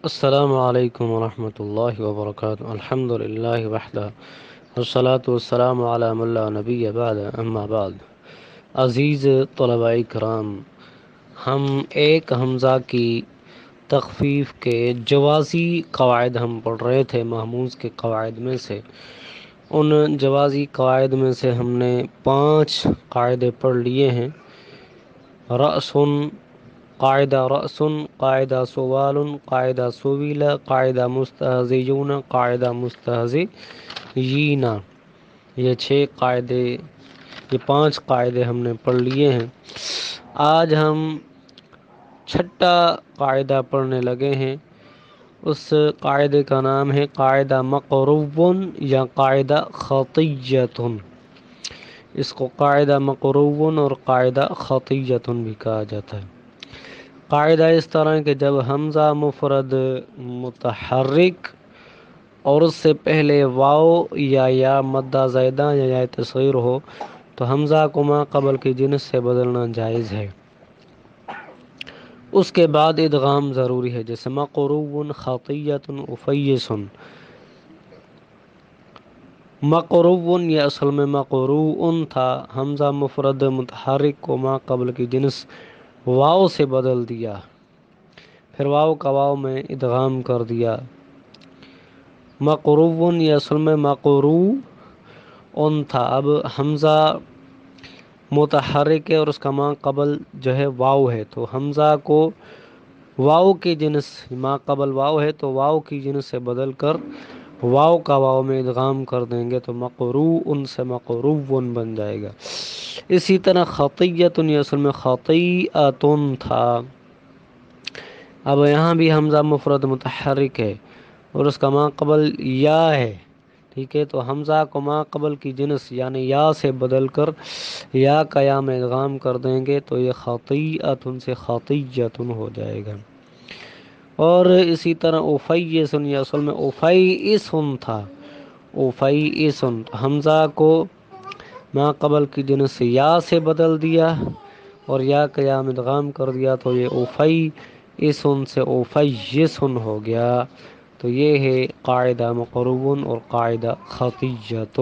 السلام علیکم ورحمۃ اللہ وبرکاتہ الحمد للہ وحدہ والصلاة والسلام علی من لا نبی بعد اما بعد۔ عزیز طلباء کرام، ہم ایک حمزہ کی تخفیف کے جوازی قواعد ہم پڑھ رہے تھے محموز کے قواعد میں سے۔ ان جوازی قواعد میں سے ہم نے 5 قاعدے پڑھ لیے ہیں۔ رأسن، قاعدہ رأسن، قاعدہ سوال، قاعدہ سویل، قاعدہ مستہزئون، قاعدہ مستہزئین۔ یہ 5 قاعدے ہم نے پڑھ لیے ہیں۔ آج ہم 6 قاعدہ پڑھنے لگے ہیں۔ اس قاعدے کا نام ہے قاعدہ مقروء یا قاعدہ خطیۃ۔ اس کو قاعدہ مقروء اور قاعدہ خطیۃ بھی کہا جاتا ہے۔ قاعدہ اس طرح کہ جب حمزہ مفرد متحرک اور اس سے پہلے واو یا مدہ زائدہ یا یا تصغیر ہو تو حمزہ کو ما قبل کی جنس سے بدلنا جائز ہے۔ اس کے بعد ادغام ضروری ہے، جیسے مقروء، خطیۃ، افیس۔ مقروء یہ اصل میں مقروء تھا، حمزہ مفرد متحرک کو ما قبل کی جنس واو سے بدل دیا، پھر واو کا واو میں ادغام کر دیا۔ مقروء یہ اصل میں مقروء تھا، اب حمزہ متحرک ہے اور اس کا ما قبل جو ہے واو ہے، تو حمزہ کو واو کی جنس، ما قبل واو ہے تو واو کی جنس سے بدل کر واو کا واو میں ادغام کر دیں گے تو مقروء سے مقروء بن جائے گا۔ اسی طرح خطیۃ یہ اصل میں خطیئۃ تھا، اب یہاں بھی حمزہ مفرد متحرک ہے اور اس کا ما قبل یا ہے، ٹھیک ہے، تو حمزہ کو ما قبل کی جنس یعنی یا سے بدل کر یا کا یا میں ادغام کر دیں گے تو یہ خطیئۃ سے خطیۃ ہو جائے گا۔ اور اسی طرح افیس یہ اصل میں افیس تھا، افیس، حمزہ کو ما قبل کی جنس یا سے بدل دیا اور یا کا یا میں ادغام کر دیا تو یہ افیس سے افیس ہو گیا۔ تو یہ ہے قاعدہ مقروء اور قاعدہ خطیۃ۔